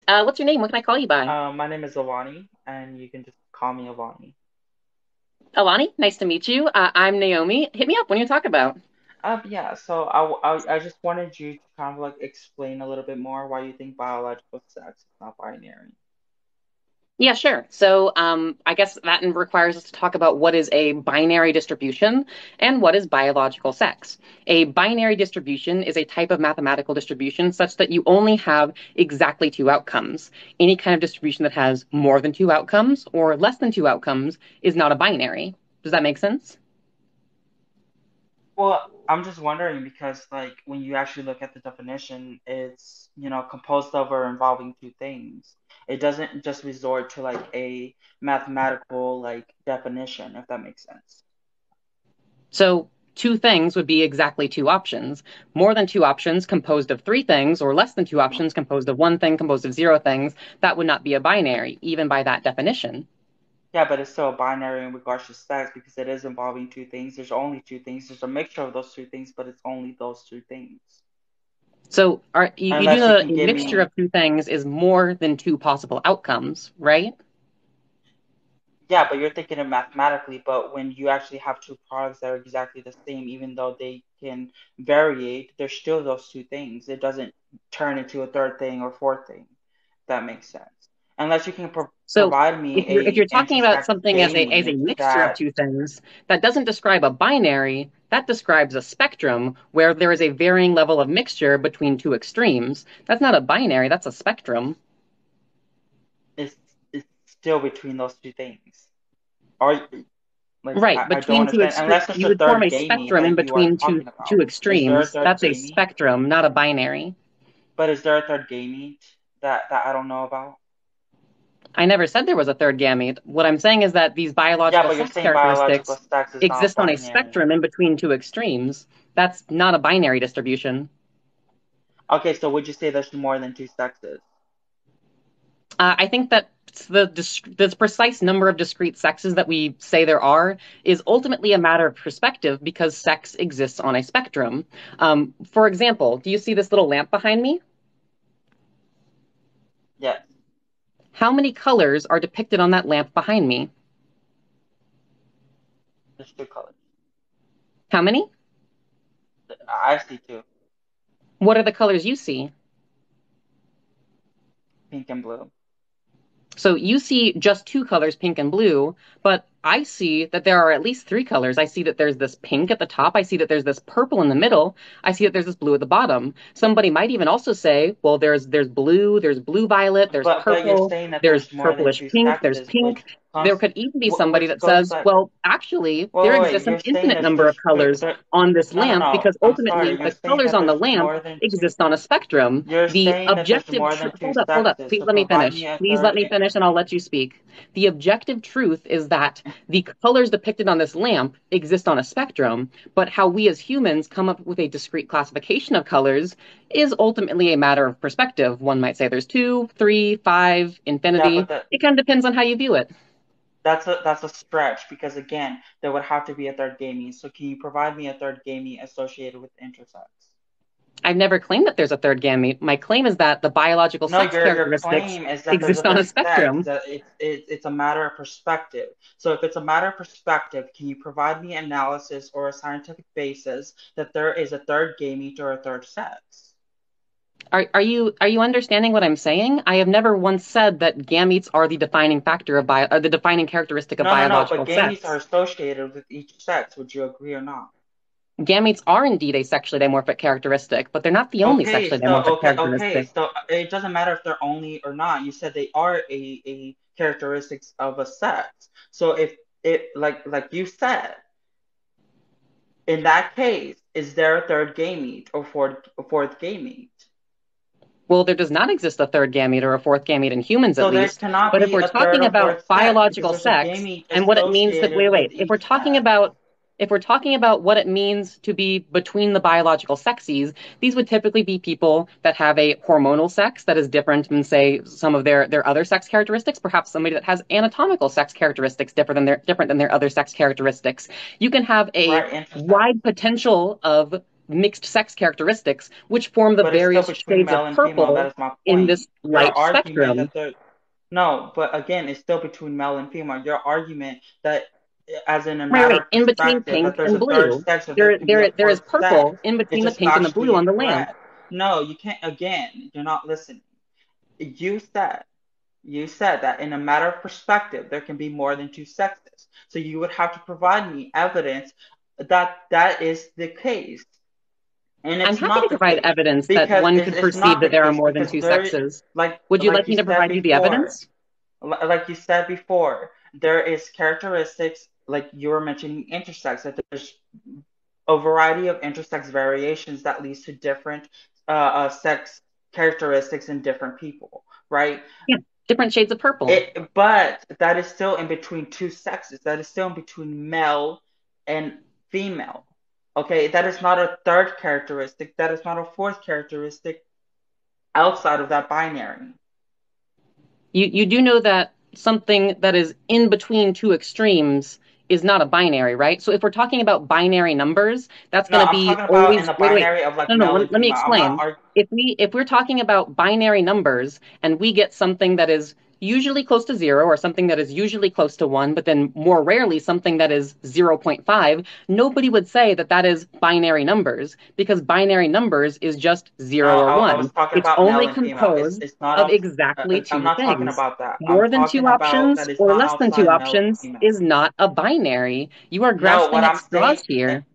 What's your name? What can I call you by? My name is Avani, and you can just call me Avani. Alani, nice to meet you. I'm Naomi. Hit me up when you talk about. Yeah, so I just wanted you to kind of like explain a little bit more why you think biological sex is not binary. Yeah, sure. I guess that requires us to talk about what is a binary distribution and what is biological sex. A binary distribution is a type of mathematical distribution such that you only have exactly two outcomes. Any kind of distribution that has more than two outcomes or less than two outcomes is not a binary. Does that make sense? Well, I'm just wondering because like when you actually look at the definition, it's composed of or involving two things. It doesn't just resort to like a mathematical like definition, if that makes sense. So two things would be exactly two options. More than two options composed of three things, or less than two options composed of one thing, composed of zero things, that would not be a binary, even by that definition. Yeah, but it's still a binary in regards to sex because it is involving two things. There's only two things. There's a mixture of those two things, but it's only those two things. You do Unless know you that can a give mixture me, of two things is more than two possible outcomes, right? yeah, but you're thinking it mathematically. But when you actually have two products that are exactly the same, even though they can variate, they're still those two things. It doesn't turn into a third thing or fourth thing. If that makes sense. Unless you can So provide if me you're a talking about intersex something as a gamete mixture of that two things, that doesn't describe a binary, that describes a spectrum where there is a varying level of mixture between two extremes. That's not a binary, that's a spectrum. is is still between those two things. Or like Right, I don't between two understand extremes, unless there's you a would form third a gamete spectrum in that you are between talking two about. Is there a extremes. third That's a gamete? spectrum, not a binary. But is there a third gamete that I don't know about? I never said there was a third gamete. What I'm saying is that these Yeah, biological but you're sex saying biological characteristics sex is not exist on a binary. spectrum in between two extremes. That's not a binary distribution. Okay, so would you say there's more than two sexes? I think that the precise number of discrete sexes that we say there are is ultimately a matter of perspective because sex exists on a spectrum. For example, do you see this little lamp behind me? Yes, How many colors are depicted on that lamp behind me? there's two colors. How many? I see two, What are the colors you see? pink and blue. So you see just two colors, pink and blue, but I see that there are at least three colors. I see that there's this pink at the top. I see that there's this purple in the middle. I see that there's this blue at the bottom. Somebody might even also say, well, there's blue violet, there's But you're purple, saying that there's there's more than purplish two pink, there's sexes, pink. There could even be somebody which that goes says, back. well, actually, there Wait. exists an You're saying infinite number of colors on this no, no, lamp no. because I'm sorry. ultimately You're the saying colors that on the there's lamp more than two. exist on a spectrum. You're The saying that there's objective more truth, than two hold up, sexes, please so let me provide me finish. a Please let third. me finish and I'll let you speak. The objective truth is that the colors depicted on this lamp exist on a spectrum, but how we as humans come up with a discrete classification of colors is ultimately a matter of perspective. One might say there's two, three, five, Yeah, infinity. but that It kind of depends on how you view it. that's a stretch because again, there would have to be a third gamete. So can you provide me a third gamete associated with intersex? I've never claimed that there's a third gamete. My claim is that the biological No, sex your characteristics claim is that there's a exist on a third sex. spectrum. That it's a matter of perspective. So if it's a matter of perspective, can you provide me analysis or a scientific basis that there is a third gamete or a third sex? Are you understanding what I'm saying? I have never once said that gametes are the defining factor of the defining characteristic of No, no, no. But biological gametes are sex. associated with each sex. Would you agree or not? Gametes are indeed a sexually dimorphic characteristic, but they're not the only sexually dimorphic Okay. characteristic. So it doesn't matter if they're only or not. You said they are a characteristics of a sex. So if it like you said, in that case, is there a third gamete or fourth gamete? Well, there does not exist a third gamete or a fourth gamete in humans, at So there least. cannot But if be we're a third talking or about fourth sex because biological there's a sex gamete and what it means to associated with if each sex. we're talking about what it means to be between the biological sexes, these would typically be people that have a hormonal sex that is different than, say, some of their other sex characteristics. Perhaps somebody that has anatomical sex characteristics different than their other sex characteristics. You can have a Right, intersex. wide potential of mixed sex characteristics, which form the But it's still various between shades of male and female. That purple is my in point. this Your light argument spectrum. that there no, but again, it's still between male and female. Your argument that, as in a Right, matter right. of In between perspective, that pink there's and a third blue, sex or there can be a there is fourth sex, purple in is between the just pink and the blue factually on the lamp. incorrect. No, you can't. Again, you're not listening. You said you said that in a matter of perspective, there can be more than two sexes. So you would have to provide me evidence that that is the case. And I'm it's happy to not the provide case evidence that because one it's, could it's perceive not the that there are case more than because two there, sexes. like Would you like like you me to said provide you the before, evidence? like you said before, there is characteristics like you were mentioning intersex, that there's a variety of intersex variations that leads to different sex characteristics in different people, right? Yeah, different shades of purple. But that is still in between two sexes. That is still in between male and female. Okay, that is not a third characteristic. That is not a fourth characteristic outside of that binary. You do know that something that is in between two extremes is not a binary, right? So if we're talking about binary numbers, that's No, going to I'm be talking about in always the wait. binary of like No, no, male and let me female. I'm not explain. If we're talking about binary numbers and we get something that is usually close to zero or something that is usually close to one, but then more rarely something that is zero point 0.5, nobody would say that that is binary numbers because binary numbers is just no. zero or I was one. talking It's about male only and female. composed It's not of up. exactly I'm two not talking things. about that. I'm More than two talking about options that it's or not less than two outside male and options female. is not a binary. You are No, what grasping at I'm straws saying, here.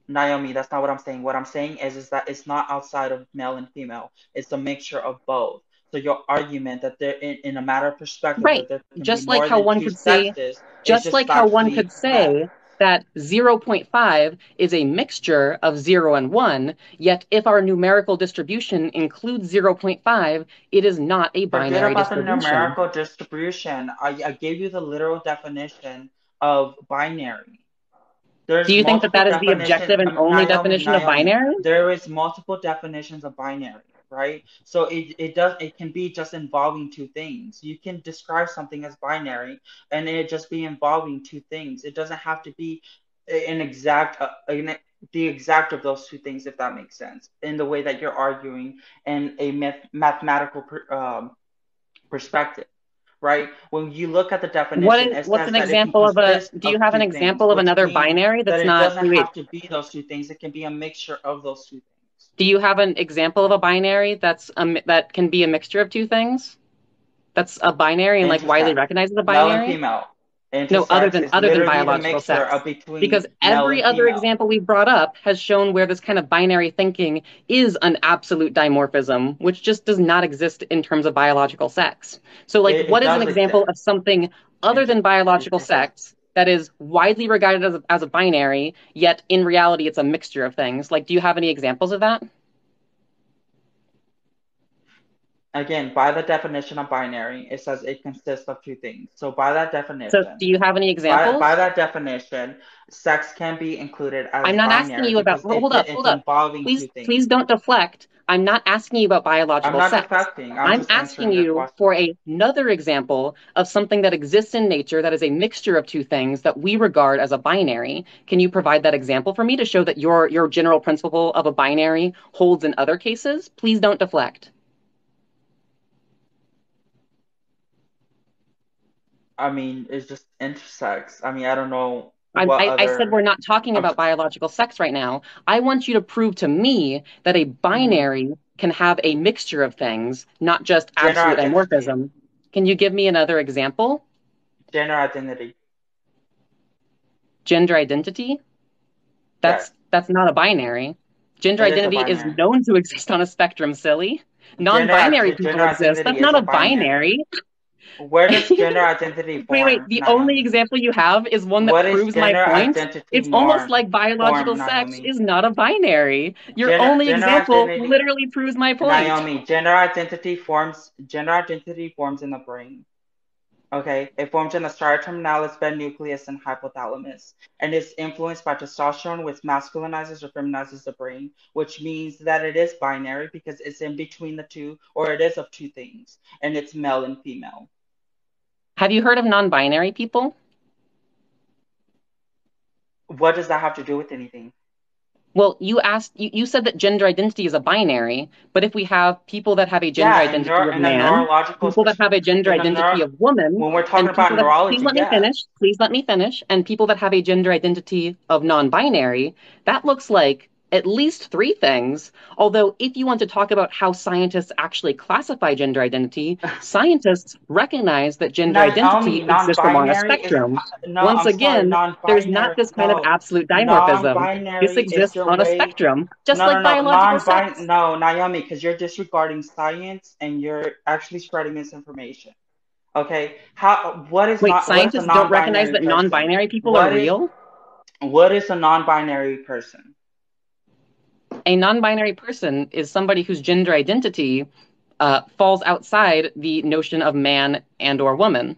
Naomi, that's not what I'm saying. What I'm saying is that it's not outside of male and female. It's a mixture of both. So your argument that there, in a matter of perspective, Right. that there can be Just like more how than one two could say, sexes is just just like how one factually could incorrect. say that zero point 0.5 is a mixture of 0 and 1, yet if our numerical distribution includes zero point 0.5, it is not a Forget binary about the distribution. numerical distribution. I gave you the literal definition of binary. Do There's you think that multiple that is the definition, objective and only definition of Naomi. binary? There is multiple definitions of binary, right? So it can be just involving two things. You can describe something as binary, and it just be involving two things. It doesn't have to be an exact the exact of those two things, if that makes sense. In the way that you're arguing in a mathematical perspective, right? When you look at the definition, it What's says an that it can example of a, consist do you of have an two things, example of which another means binary that that's it not, doesn't wait, wait, have to be those two things. It can be a mixture of those two things. do you have an example of a binary that can be a mixture of two things? That's a binary and like widely Intersex, recognized as a male and binary? female. No, Intersex is other than literally the biological mixture sex. of between Because male every and other female. example we've brought up has shown where this kind of binary thinking is an absolute dimorphism, which just does not exist in terms of biological sex. So, like, It what is an does example exist. of something other Inter- than biological it does. sex that is widely regarded as a binary, yet in reality it's a mixture of things? Like, do you have any examples of that? Again, by the definition of binary, it says it consists of two things. So So, do you have any by examples? that definition, sex can be included as I'm not asking binary you about, because hold up, it's hold up. involving two Please things. don't deflect. I'm not asking you about I'm biological not sex. deflecting. I'm I'm just asking answering your you question. for another example of something that exists in nature that is a mixture of two things that we regard as a binary. Can you provide that example for me to show that your general principle of a binary holds in other cases? Please don't deflect. I mean, it's just intersex. I mean, I don't know what I said other. we're not talking I'm about biological sex right now. I want you to prove to me that a mhm. binary can have a mixture of things, not just Gender absolute identity. dimorphism. Can you give me another example? Gender identity. Gender identity? Yes, That's not a binary. Gender it is a identity is binary. known to exist on a spectrum, silly. Non-binary Gender people exist. identity That's is not a a binary. binary. Where does gender identity Wait. form, The only Naomi? example you have is one that What is proves my gender point. identity It's almost like form, biological sex Naomi? is not a binary. Your only Gender example identity, literally proves my point. Naomi. Gender identity forms in the brain. Okay, it forms in the striatum bed nucleus and hypothalamus, and is influenced by testosterone, which masculinizes or feminizes the brain, which means that it is binary because it's in between the two, or it is of two things, and it's male and female. Have you heard of non-binary people? What does that have to do with anything? Well, you said that gender identity is a binary, but if we have people that have a gender Yeah, identity of in a man, neurological people that have a gender in a identity neuro of woman, when we're talking and about people that, neurology, yeah. please let me finish, and people that have a gender identity of non-binary, that looks like at least three things. Although, if you want to talk about how scientists actually classify gender identity, scientists recognize that gender identity Naomi, exists along a non-binary is spectrum. no, Once I'm sorry, again, there's not non-binary. this kind of No, absolute dimorphism. This non-binary is exists your on a way. spectrum, just No, no, like no, biological sex. no, Naomi, because you're disregarding science and you're actually spreading misinformation. Okay, how? Wait, What is a scientists don't recognize non-binary that person? non-binary people are What is real? what is a non-binary person? A non-binary person is somebody whose gender identity falls outside the notion of man and or woman.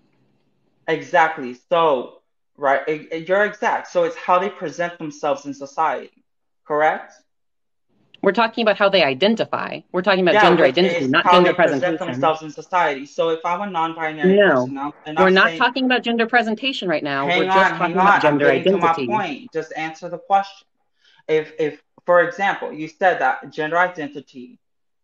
Exactly. So, right, you're exact. So it's how they present themselves in society, correct? We're talking about how they identify. We're talking about Yeah, gender which identity, is not how gender they present presentation. themselves in society. So if I'm a non-binary No, person now, and I'm we're not saying, talking about gender presentation right now. We're just hang talking about on, I'm gender getting to my identity. point. Just answer the question. If, for example, you said that gender identity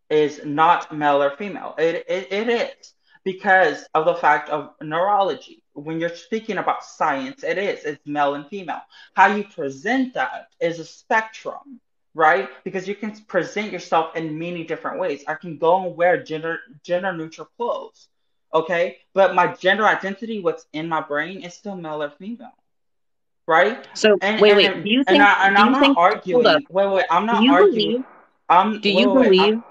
is not male or female. It is because of the fact of neurology. When you're speaking about science, it is. It's male and female. How you present that is a spectrum, right? Because you can present yourself in many different ways. I can go and wear gender neutral clothes, okay? But my gender identity, what's in my brain, is still male or female, right? So wait. And Do I'm you not think? Hold up. arguing. Wait. I'm Do not you arguing. believe? Do you Wait. believe?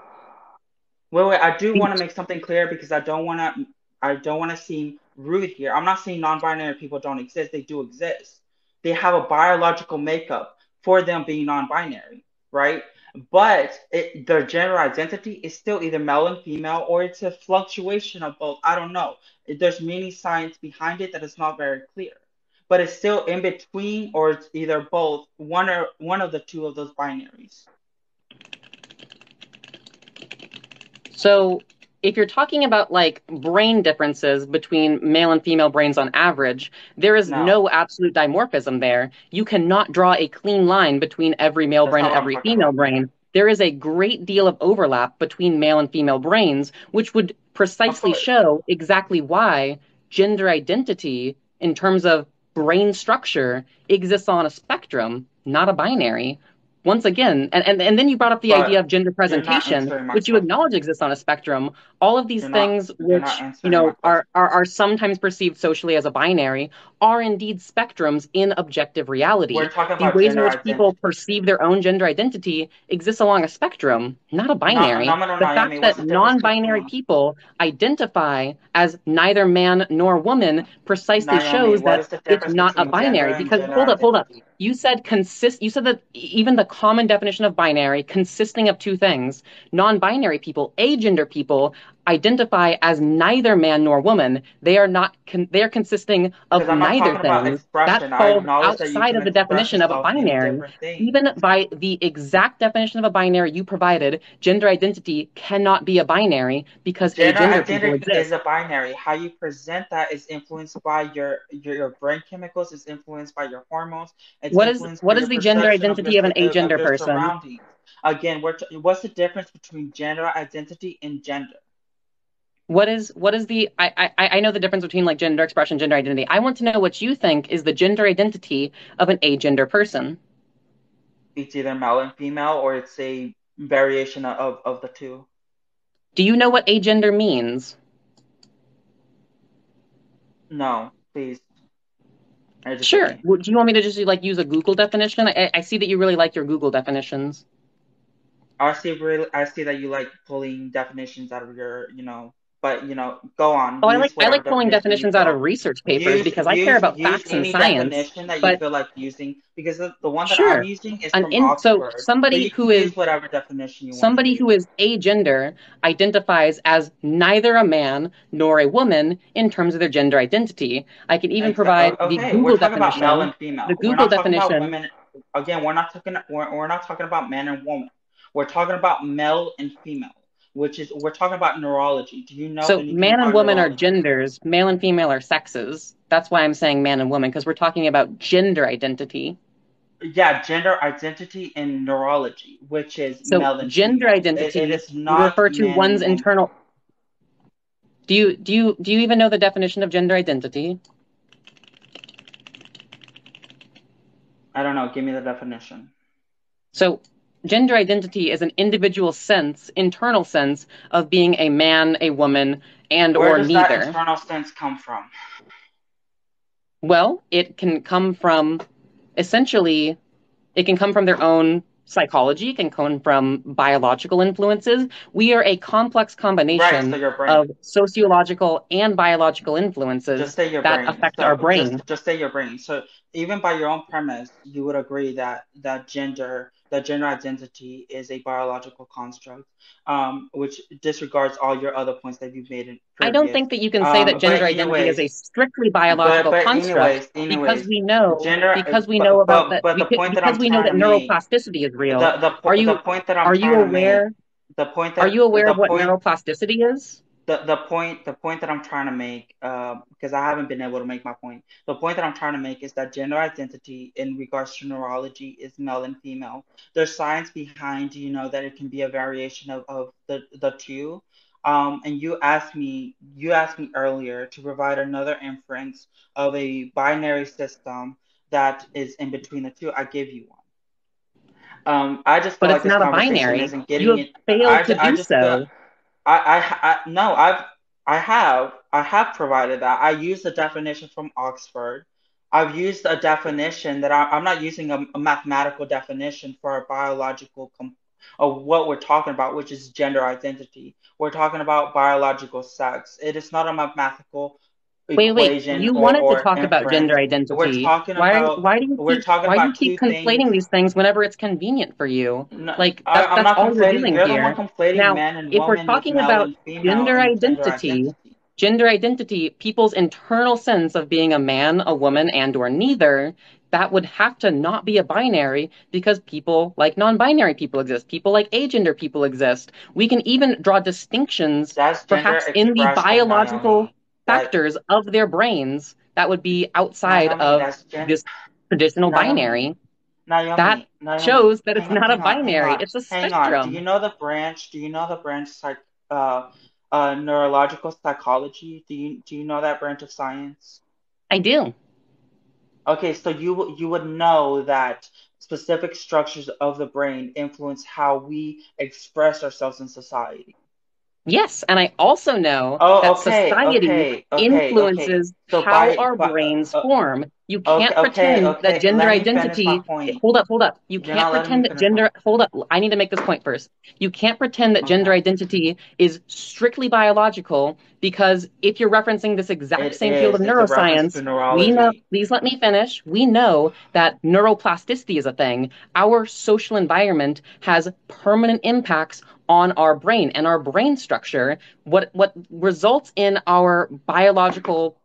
I do want to make something clear because I don't want to seem rude here. I'm not saying non-binary people don't exist. They do exist. They have a biological makeup for them being non-binary, right? But their gender identity is still either male and female, or it's a fluctuation of both. I don't know. There's many science behind it that is not very clear. But it's still in between, or it's either both, one of the two of those binaries. So, if you're talking about like brain differences between male and female brains on average, there is No, no absolute dimorphism there. You cannot draw a clean line between every male that's brain not and what I'm every talking female about. brain. There is a great deal of overlap between male and female brains, which would Of precisely course. show exactly why gender identity, in terms of brain structure, exists on a spectrum, not a binary. Once again, and then you brought up the idea But of gender you're not presentation, answering my which you question. acknowledge exists on a spectrum. All of these things, You're not which answering my question. are sometimes perceived socially as a binary, are indeed spectrums in objective We're reality. talking The about ways in gender which people identity. perceive their own gender identity exists along a spectrum, not a binary. No, The fact Naomi, what's that the difference non-binary between people identify as neither man nor woman precisely Naomi? shows What that is the it's difference not a between gender binary. and Because gender hold up. identity? You said that even the common definition of binary, consisting of two things, non-binary people, agender people, identify as neither man nor woman. They are not. They are consisting of Because I'm not neither talking about things. That expression. I falls acknowledge that you outside can of the express definition of a yourself in binary. different things. Even by the exact definition of a binary you provided, gender identity cannot be a binary because Gender agender people identity is exist. a binary. How you present that is influenced by your brain chemicals, is influenced by your hormones, it's influenced by What is your the gender perception identity of an of agender your person? surroundings. Again, what's the difference between gender identity and gender? What is the I know the difference between like gender expression, gender identity. I want to know what you think is the gender identity of an agender person. It's either male and female, or it's a variation of the two. Do you know what agender means? No, please educate Sure. me. Do you want me to just like use a Google definition? I see that you really like your Google definitions. I see that you like pulling definitions out of but go on, Oh, use I whatever like pulling definition you definitions out of feel. research papers because I care about Use facts and any science. definition that you But feel like using, because the one that I'm sure, using is from so Oxford, but you can use whatever definition you want to somebody use. who is agender identifies as neither a man nor a woman in terms of their gender identity. I can even provide the Okay, we're Google talking about male definition. and The female. We're Google not talking about definition. women. Again, we're not talking about man and woman. We're talking about male and female, which is we're talking about neurology. Do you know So anything man and about woman are neurology? genders, male and female are sexes. That's why I'm saying man and woman, because we're talking about gender identity. Yeah, gender identity and neurology, which is So male and gender female. It identity is would not refer to man one's and woman. internal. Do you even know the definition of gender identity? I don't know. Give me the definition. So gender identity is an individual sense, internal sense of being a man, a woman, and Where or does that neither. internal sense come from? Well, it can come from essentially it can come from their own psychology, it can come from biological influences. We are a complex Right, so combination your brain. of sociological and biological Just influences say your that brain. affect our So brain. just say your brain. So even by your own premise, you would agree that gender identity is a biological construct, which disregards all your other points that you've made in I don't previous. think that you can say that But gender identity is anyways, a strictly but biological but construct anyways, because anyways, we know gender. because we know about that But the point that because I'm we know trying that to make, neuroplasticity is real. Are the you point that I'm are you trying to make, aware the point are that you aware the of what point neuroplasticity is? the point that I'm trying to make, because I haven't been able to make my point. The point that I'm trying to make is that gender identity in regards to neurology is male and female. There's science behind, that it can be a variation of the two. And you asked me earlier to provide another inference of a binary system that is in between the two. I give you one. I just feel But like it's this not a conversation binary. isn't You getting have it. failed to I do just feel so. no, I have provided that. I used the definition from Oxford. I've used a definition that I'm not using a mathematical definition for a biological of what we're talking about, which is gender identity. We're talking about biological sex. It is not a mathematical Wait. equation You or wanted to talk about inference. gender identity. Why We're do you talking keep two things. conflating these things whenever it's convenient for you? No, Like I'm that's not all you're conflating. doing You're the one here. conflating Now, man and if we're woman with talking male about and female gender and gender identity, identity. gender identity, people's internal sense of being a man, a woman, and or neither, that would have to not be a binary because people like non-binary people exist. People like agender people exist. We can even draw distinctions That's gender perhaps in the expression, biological Naomi. That factors of their brains that would be outside Naomi, of that's gen this traditional Naomi, binary. That Naomi. shows that it's Hang on, not a hang binary, on, it's a hang on. Do you spectrum. know the branch? Do you know the branch uh neurological psychology? Do you know that branch of science? I do. Okay, so you would know that specific structures of the brain influence how we express ourselves in society. Yes, and I also know Oh, that society okay. influences So how our brains form. You can't pretend that gender Let me finish my identity, point. hold up. You You're can't not letting me pretend that finish my gender, hold up. I need to make this point first. You can't pretend that gender Okay. identity is strictly biological because if you're referencing this exact It same field of is. It's a reference to neuroscience, we know, neurology. please let me finish. We know that neuroplasticity is a thing. Our social environment has permanent impacts on our brain and our brain structure. What results in our biological,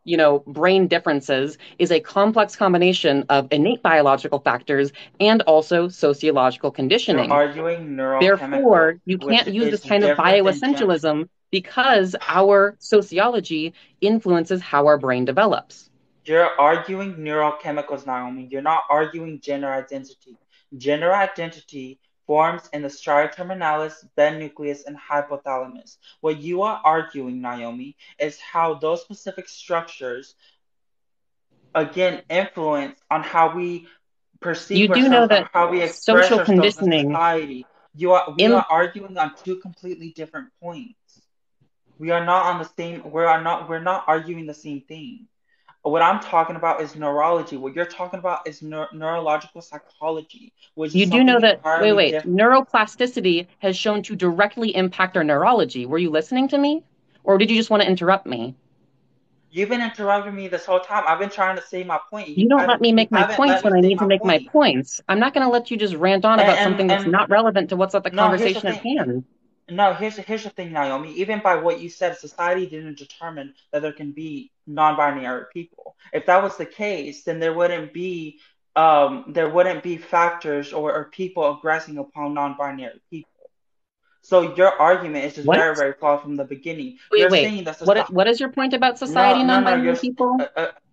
brain differences is a complex combination of innate biological factors and also sociological You're conditioning. arguing neurochemical, Therefore, you which can't use this is kind of different than gen. bioessentialism because our sociology influences how our brain develops. You're arguing neurochemicals, Naomi. You're not arguing gender identity. Gender identity forms in the striatum terminalis, bed nucleus, and hypothalamus. What you are arguing, Naomi, is how those specific structures again influence on how we You perceive do know ourselves and that how we express social ourselves in conditioning society. We Im- are arguing on two completely different points. We are not on the same we're not arguing the same thing. What I'm talking about is neurology. What you're talking about is neurological psychology, which is You do something know that, entirely different. neuroplasticity has shown to directly impact our neurology. Were you listening to me? Or did you just want to interrupt me? You've been interrupting me this whole time. I've been trying to say my point. You don't let me You make my haven't points let me when I say need to my make my point. points. I'm not going to let you just rant on about something that's And not relevant to what's at the no, here's the conversation at thing. hand. No, here's the thing, Naomi. Even by what you said, society didn't determine that there can be non-binary people. If that was the case, then there wouldn't be factors or people aggressing upon non-binary people. So your argument is just What? very, very flawed from the beginning. Wait, You're wait. saying that What is your point about society and no, you're non-binary people?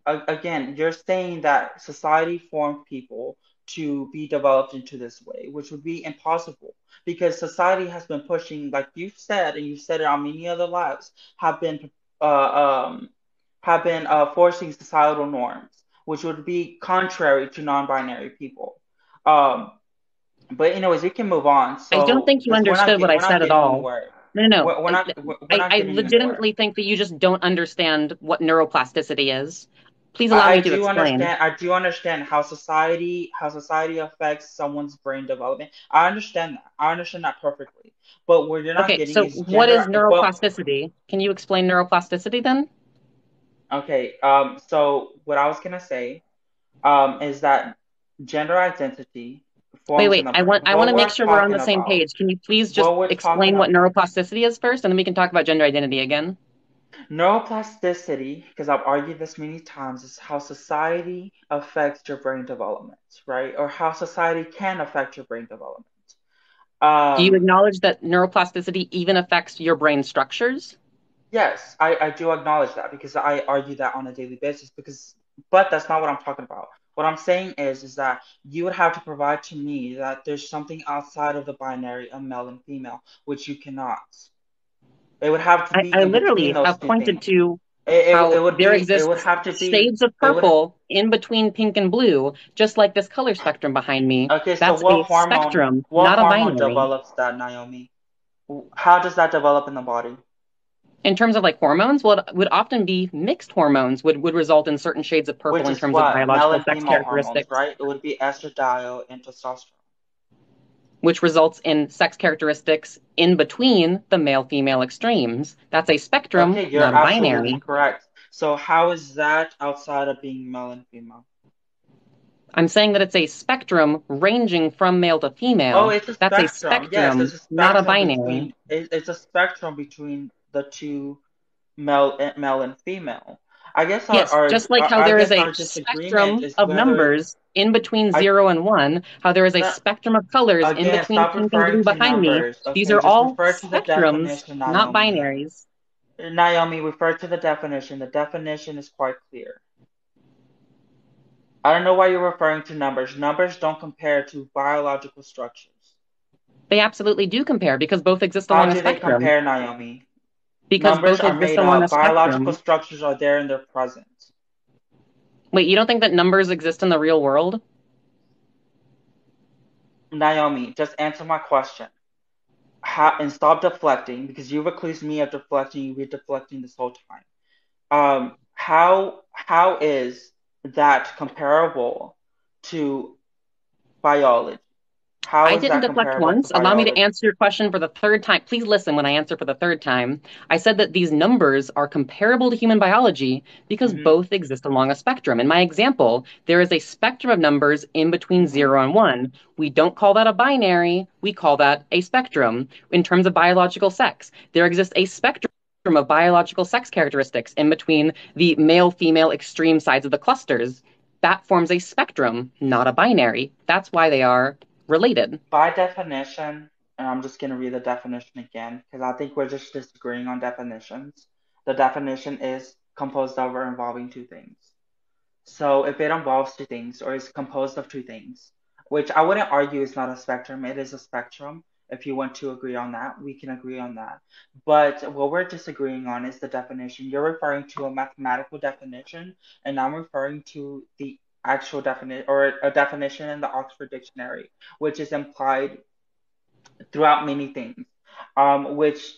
again, you're saying that society formed people to be developed into this way, which would be impossible because society has been pushing, like you said, and you said it on many other lives, have been uh, um, forcing societal norms, which would be contrary to non-binary people. Um, but anyways, we can move on. I don't So think you because understood what I we're not said at getting all. anywhere. No, no, We're no. not we're not I getting anywhere. legitimately think that you just don't understand what neuroplasticity is. Please allow me to explain. I do understand how society affects someone's brain development. I understand that perfectly. But what you're not Okay, getting so is what is gender. But neuroplasticity? Can you explain neuroplasticity then? okay, so what I was gonna say is that gender identity Wait, forms in wait. the I want brain. I want to make sure we're on the same page. Can you please just What we're talking explain what about, neuroplasticity is first, and then we can talk about gender identity again? neuroplasticity, because I've argued this many times, is how society affects your brain development, right? Or how society can affect your brain development. Do you Um, acknowledge that neuroplasticity even affects your brain structures? yes, I do acknowledge that because I argue that on a daily basis. But that's not what I'm talking about. What I'm saying is that you would have to provide to me that there's something outside of the binary of male and female, which you cannot. It would have to be I in between literally those have two pointed things. to how there It would exists have to be, shades of it would, purple in between pink and blue, just like this color spectrum behind me. okay, so That's a spectrum, what not a hormone binary. develops that, Naomi? How does that develop in the body? In terms of like hormones, well, it would often be mixed hormones would result in certain shades of purple Which in is terms of what? Male biological and sex female hormones, characteristics, right? It would be estradiol and testosterone. which results in sex characteristics in between the male-female extremes. That's a spectrum, Okay, you're not a absolutely binary. correct. So how is that outside of being male and female? I'm saying that it's a spectrum ranging from male to Oh, female. it's a That's a spectrum. Yes, spectrum, not a binary. it's a spectrum between the two male and female. Yes, just like how I there is guess a our disagreement spectrum is of whether numbers in between I 0 and 1, how there is a no, spectrum of colors in again, between stop pink and referring blue to behind me. numbers. These Okay, are just all refer to the spectrums, definition, not Naomi. binaries. Naomi, refer to the definition. The definition is quite clear. I don't know why you're referring to numbers. Numbers don't compare to biological structures. They absolutely do compare because both exist How along a do they spectrum. compare, Naomi? Because Numbers both are exist made along a up. Biological spectrum. structures are there and they're present. Wait, you don't think that numbers exist in the real world? Naomi, just answer my question. And stop deflecting because you've accused me of deflecting. You've been deflecting this whole time. How is that comparable to biology? How I is didn't that deflect comparable to once. Allow me to biology? answer your question for the third time. Please listen when I answer for the third time. I said that these numbers are comparable to human biology because Mm-hmm. both exist along a spectrum. In my example, there is a spectrum of numbers in between Mm-hmm. 0 and 1. We don't call that a binary, we call that a spectrum. In terms of biological sex, there exists a spectrum of biological sex characteristics in between the male female extreme sides of the clusters. That forms a spectrum, not a binary. That's why they are related. By definition, and I'm just going to read the definition again because I think we're just disagreeing on definitions. The definition is composed of or involving two things. So if it involves two things or is composed of two things, which I wouldn't argue is not a spectrum, it is a spectrum. If you want to agree on that, we can agree on that. But what we're disagreeing on is the definition. You're referring to a mathematical definition, and I'm referring to the actual definition or a definition in the Oxford Dictionary, which is implied throughout many things, which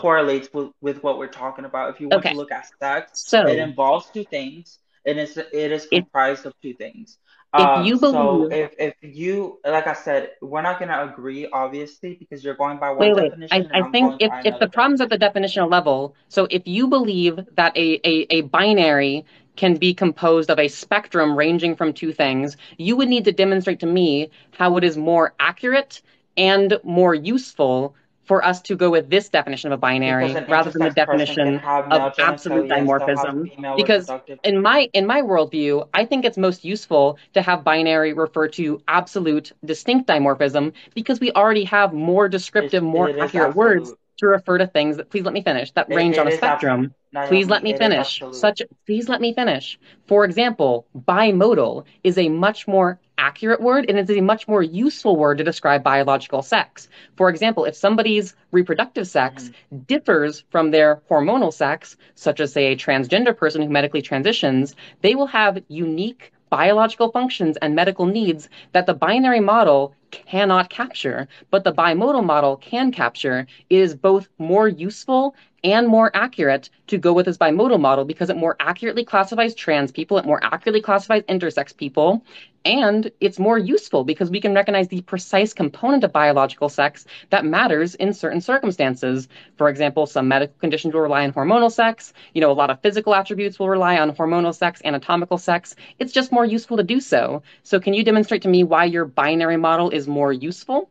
correlates with what we're talking about. If you want Okay, to look at sex, it so involves two things, and it is if comprised of two things. if you So believe, if you like I said, we're not gonna agree obviously because you're going by one wait, definition and I I'm think going if by if the another problem's at the definition. definitional level, so if you believe that a binary can be composed of a spectrum ranging from two things, you would need to demonstrate to me how it is more accurate and more useful for us to go with this definition of a Because binary an rather than the intersex person can definition have of male absolute genitalia and still have dimorphism. female Because reproductive. in my worldview, I think it's most useful to have binary refer to absolute distinct dimorphism because we already have more descriptive, more It is accurate words absolute. to refer to things that, please let me finish, that range It on a is absolute. spectrum. Please Naomi, let me it is finish. absolute. Please let me finish. For example, bimodal is a much more accurate word and it's a much more useful word to describe biological sex. For example, if somebody's reproductive sex Mhm. differs from their hormonal sex, such as, say, a transgender person who medically transitions, they will have unique biological functions and medical needs that the binary model cannot capture, but the bimodal model can capture. It is both more useful and more accurate to go with this bimodal model because it more accurately classifies trans people, it more accurately classifies intersex people, and it's more useful because we can recognize the precise component of biological sex that matters in certain circumstances. For example, some medical conditions will rely on hormonal sex. A lot of physical attributes will rely on hormonal sex, anatomical sex. It's just more useful to do so. So, can you demonstrate to me why your binary model is more useful?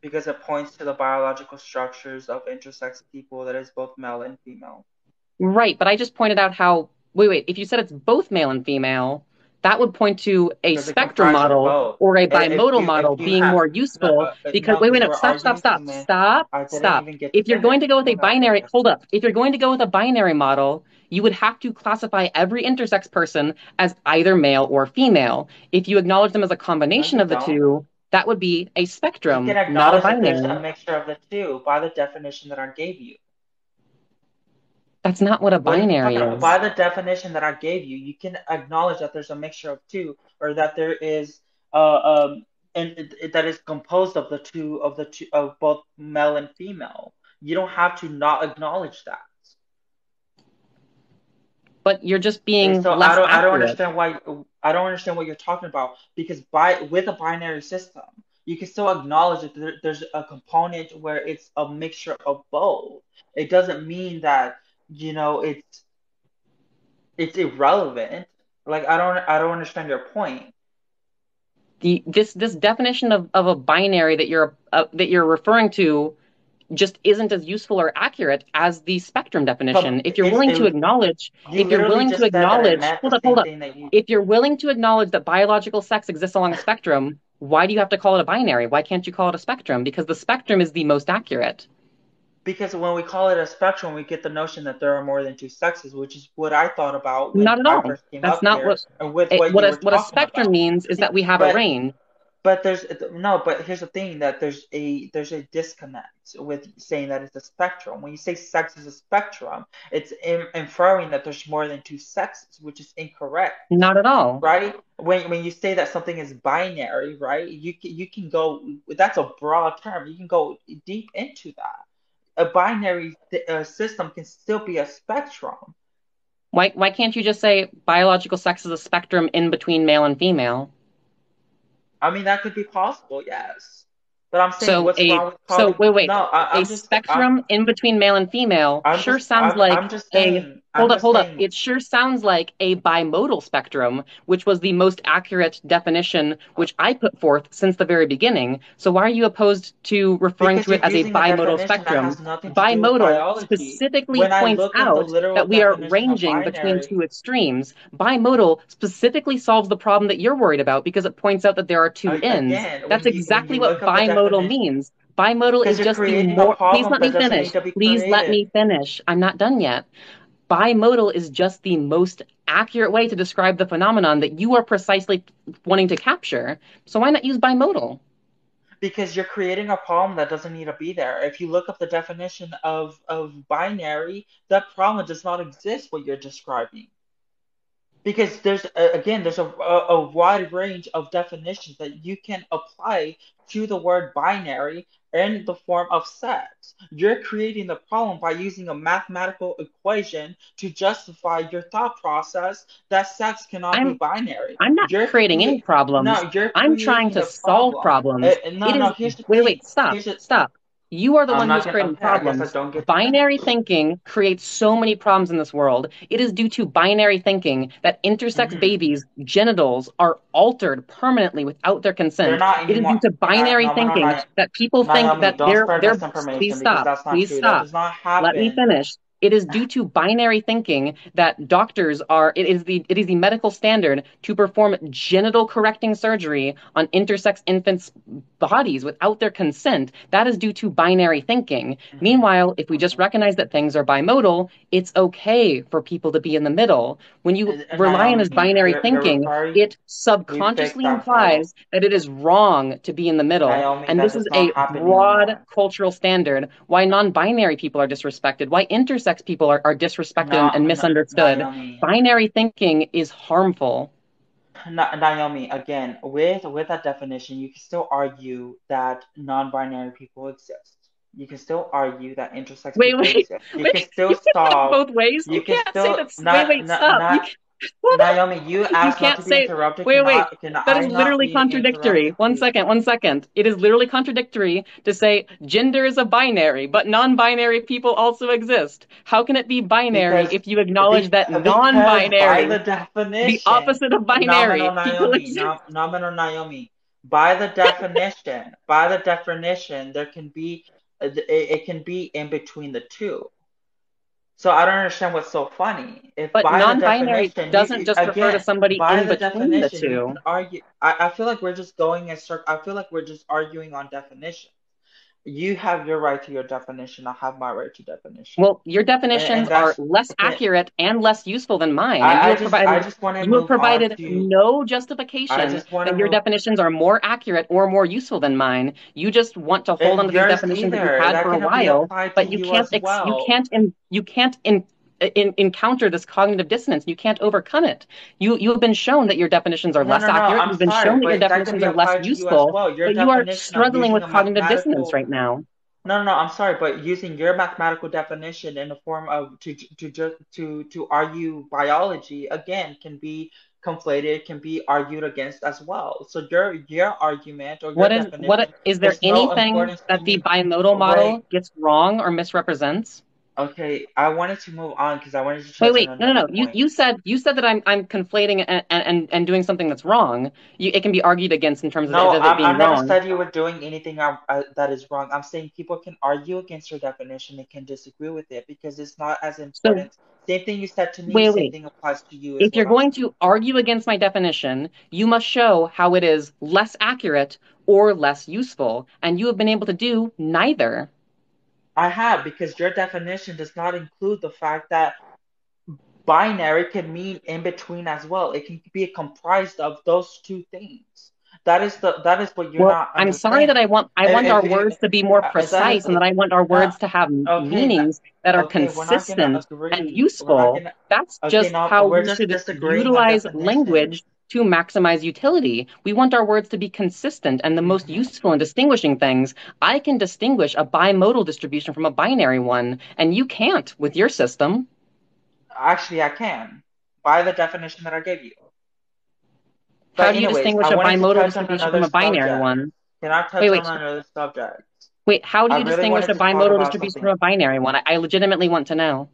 Because it points to the biological structures of intersex people that is both male and female. Right, but I just pointed out how, wait, if you said it's both male and female, that would point to a Because it spectrum comprises of model both. or a If bimodal if model you being have more no useful because, no, because no, we're stop, stop, arguing too stop, much. stop, I didn't stop. even get to If you're going finish. to go with Oh a no, binary, okay. hold up. If you're going to go with a binary model, you would have to classify every intersex person as either male or female. If you acknowledge them as a No, combination you of the don't. two, that would be a You can spectrum, not a acknowledge that there's a binary. mixture of the two by the definition that I gave you. That's not what a What are you binary talking about? is. By the definition that I gave you, you can acknowledge that there's a mixture of two, or that there is and that is composed of the two of both male and female. You don't have to not acknowledge that. But you're just Okay, being so less I don't accurate. understand why I don't understand what you're talking about because by with a binary system, you can still acknowledge that there's a component where it's a mixture of both. It doesn't mean that, you know, it's irrelevant. Like I don't understand your point. This definition of a binary that you're referring to just isn't as useful or accurate as the spectrum definition. If you're It's willing to it, acknowledge, you if you're literally willing to just said that it acknowledge, meant the hold same up. thing that you If you're willing to acknowledge that biological sex exists along a spectrum, why do you have to call it a binary? Why can't you call it a spectrum? Because the spectrum is the most accurate. because when we call it a spectrum, we get the notion that there are more than two sexes, which is what I thought about when Not at I all. first came That's up not here what and with what you were what a talking spectrum about. means is See, that we have a but range. But there's no, but here's the thing that there's a disconnect with saying that it's a spectrum. When you say sex is a spectrum, it's inferring that there's more than two sexes, which is incorrect, Not at all. right? When you say that something is binary, right? You can go, that's a broad term. You can go deep into that. A binary system can still be a spectrum. Why can't you just say biological sex is a spectrum in between male and female? I mean, that could be possible, yes. But I'm saying, So what's wrong with so calling? wait. No, A spectrum in between male and female sure sounds like a I'm just hold up. saying It sure sounds like a bimodal spectrum, which was the most accurate definition which I put forth since the very beginning. So why are you opposed to referring because to you're it as a using a bimodal definition that has spectrum? nothing to do with Bimodal biology. specifically When I points look up the out literal that we are definition of ranging between binary, two extremes. Bimodal specifically solves the problem that you're worried about because it points out that there are two ends. again, That's when exactly you what look up the bimodal definition, means. Bimodal because is you're just the creating a more, please problem let that me doesn't need finish. to be Please let created. me finish. I'm not done yet. Bimodal is just the most accurate way to describe the phenomenon that you are precisely wanting to capture. So why not use bimodal? Because you're creating a problem that doesn't need to be there. If you look up the definition of binary, that problem does not exist what you're describing. Because again there's a wide range of definitions that you can apply to the word binary in the form of sex. You're creating the problem by using a mathematical equation to justify your thought process that sex cannot be I'm binary. I'm not creating any problems. No, you're I'm trying creating to the solve problem. problems. No, It no, is, here's the wait, thing. stop, Here's it. stop. You are the I'm one who not is gonna. creating Okay, I guess I problems. don't get to Binary finish. thinking creates so many problems in this world. It is due to binary thinking that intersex Hmm. babies' genitals are altered permanently without their They're consent. not It is due anymore. to binary No, no, thinking no, that people think Naomi, that don't spread they're, misinformation please because stop, that's not please true. That stop. does not Let me happen. finish. It is due to binary thinking that doctors are, it is the medical standard to perform genital correcting surgery on intersex infants' bodies without their consent. That is due to binary thinking. Hmm. Meanwhile, if we just Hmm. recognize that things are bimodal, it's okay for people to be in the middle. When you rely on this Naomi, binary you're thinking, referring. it We fixed subconsciously that problem. implies that it is wrong to be in the middle. Naomi, And that this is does not a happen broad anymore. cultural standard why non-binary people are disrespected, why intersex people are disrespected No, and no, misunderstood. Naomi. Binary thinking is harmful. Naomi, again, with that definition, you can still argue that non-binary people exist. You can still argue that intersex Wait, people wait, exist. You can wait. still You can't have solve. both ways. You You can can't say still that's, wait, wait, stop. You can't, hold Naomi. You on. You asked not can't to be say, interrupted. wait, wait. Can That is I not literally be contradictory. interrupted, One please? second, one second. It is literally contradictory to say gender is a binary, but non-binary people also exist. How can it be binary Because if you acknowledge that by non-binary, the the definition, opposite of binary, people exist? nominal Naomi, by the definition, there can be it can be in between the two. So I don't understand what's so funny. If But by the non-binary definition, doesn't just refer to again, somebody by in the between the definition, you two. can argue. I feel like we're just going in circle. I feel like we're just arguing on definition. You have your right to your definition. I have my right to definition. Well, your definitions And are that's less okay. accurate and less useful than mine, and I just want to you have move on provided to. no I justification just want to that your move. definitions are more accurate or more useful than mine. You just want to hold on And to these yours definitions that you've either. had That for a can be while, applied to but you as well. you can't encounter this cognitive dissonance. You can't overcome it. You have been shown that your definitions are No, less no, no. accurate. I'm You've been sorry, shown that your but that can definitions be are less applied to you as useful, well. Your but you are definition of struggling using with a cognitive dissonance mathematical. right now. No, no, no. I'm sorry, but using your mathematical definition in the form of to argue biology again can be conflated, can be argued against as well. So your argument or your What definition, is there there's no anything importance to that the me. bimodal Wait. model gets wrong or misrepresents? Okay, I wanted to move on because I wanted to Wait, touch on wait, no, no, another no. point. You said that I'm conflating and doing something that's wrong. It can be argued against in terms No, of it I being never wrong. said you were doing anything that is wrong. I'm saying people can argue against your definition and can disagree with it because it's not as So important. Same thing you said to me, wait, same wait. thing applies to you, is If you're what I'm going saying. to argue against my definition, you must show how it is less accurate or less useful, and you have been able to do neither. I have, because your definition does not include the fact that binary can mean in between as well. It can be comprised of those two things. That is what you're Well, not I'm sorry that understanding. I want our If words to be more that is precise and that I want our not words to have okay. meanings that are Okay, we're not gonna consistent and agree. We're not useful. gonna. That's Okay, just no, how we're we just should disagreeing on utilize definition. language to maximize utility. We want our words to be consistent and the most Hmm. useful in distinguishing things. I can distinguish a bimodal distribution from a binary one, and you can't with your system. Actually, I can by the definition that I gave you. How But do you anyways, I distinguish a wanted to bimodal touch on distribution from another a binary subject. one? Can I Wait, touch on wait, another subject? wait. How do I you really distinguish wanted a to talk bimodal about distribution from something. a binary one? I legitimately want to know.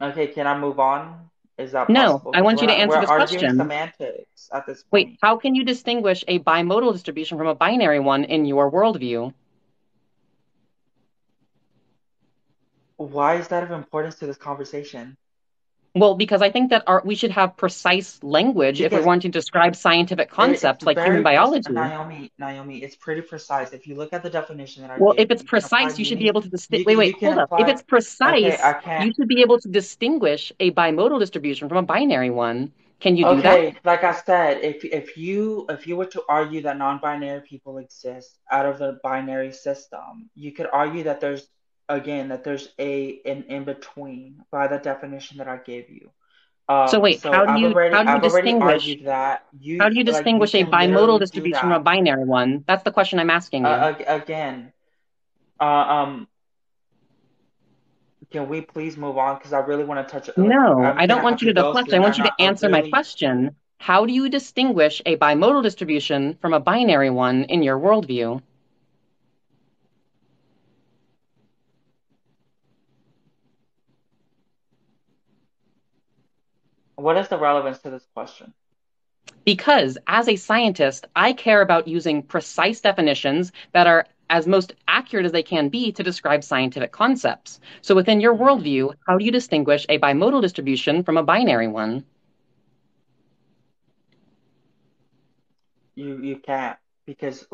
Okay, can I move on? Is that No, possible? I Because want you to we're answer this arguing question. semantics at this Wait, point. how can you distinguish a bimodal distribution from a binary one in your worldview? Why is that of importance to this conversation? Well, because I think that we should have precise language if we're Because wanting to describe scientific it's concepts like human very biology. Naomi, it's pretty precise. If you look at the definition that I Well, gave if you, it's you can apply precise, you should be meanings. able to wait, wait, You can hold up. If apply. it's Okay, I precise, can't. you should be able to distinguish a bimodal distribution from a binary one. Can you do that? Okay, like I said, if you were to argue that non-binary people exist out of the binary system, you could argue that there's again that there's an in between by the definition that I gave you. So wait, So I've already argued that how do you you distinguish a can bimodal literally do distribution from a that. binary one? That's the question I'm asking you. Again, uh, um, can we please move on? Because I really want to touch like No, I'm I don't gonna have want to you to go deflect. I soon. want you to I answer my really. question. How do you distinguish a bimodal distribution from a binary one in your worldview? What is the relevance to this question? Because as a scientist, I care about using precise definitions that are as most accurate as they can be to describe scientific concepts. So within your Mhm. worldview, how do you distinguish a bimodal distribution from a binary one? You can't, because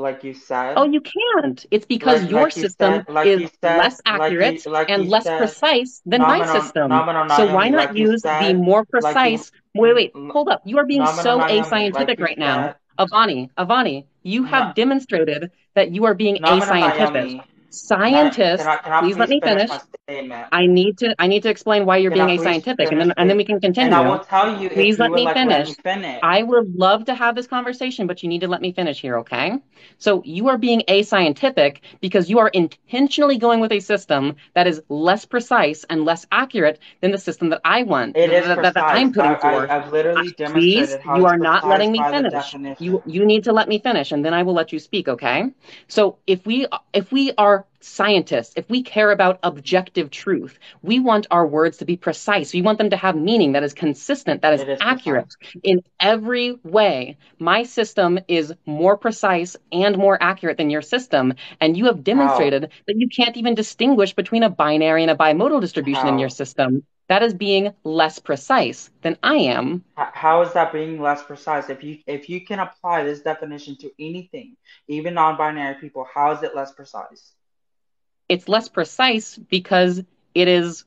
Oh, you can't. It's because your like you system said, like is you said, less accurate like and you less said, precise than my nominal system. nominal So why Naomi, not like you use the said, more like you precise? Wait, wait, hold up. You are being nominal so Naomi, like ascientific you right now. said, Avani, you no, have demonstrated that you are being nominal ascientific. Naomi. Scientists, Can I please let please me finish my finish. statement? I need to explain why you're Can I being please ascientific, and finish, then please? we can And I continue. will tell you if Please you let would me like let me finish. finish. I would love to have this conversation, but you need to let me finish here, okay? So you are being ascientific because you are intentionally going with a system that is less precise and less accurate than the system that I want, It is that precise. I'm putting forth. I've literally Please, demonstrated how you it's are not precise letting me by the finish. You definition. you need to let me finish, and then I will let you speak, okay? So if we are scientists, if we care about objective truth, we want our words to be precise. We want them to have meaning that is consistent, that is It is accurate precise. in every way. My system is more precise and more accurate than your system, and you have How? demonstrated that you can't even distinguish between a binary and a bimodal distribution in your How? system. That is being less precise than I am. How is that being less precise? If you can apply this definition to anything, even non-binary people, how is it less precise? It's less precise because it is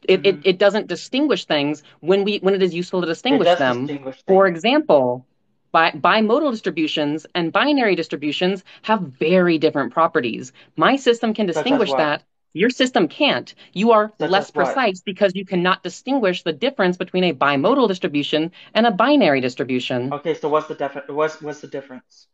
it, it, Hmm. it doesn't distinguish things when it is useful to It distinguish does them. distinguish For things. example, bimodal distributions and binary distributions have very different properties. My system can Such as distinguish what? that. Your system can't. You are Such less as what? precise because you cannot distinguish the difference between a bimodal distribution and a binary distribution. Okay, so what's the difference?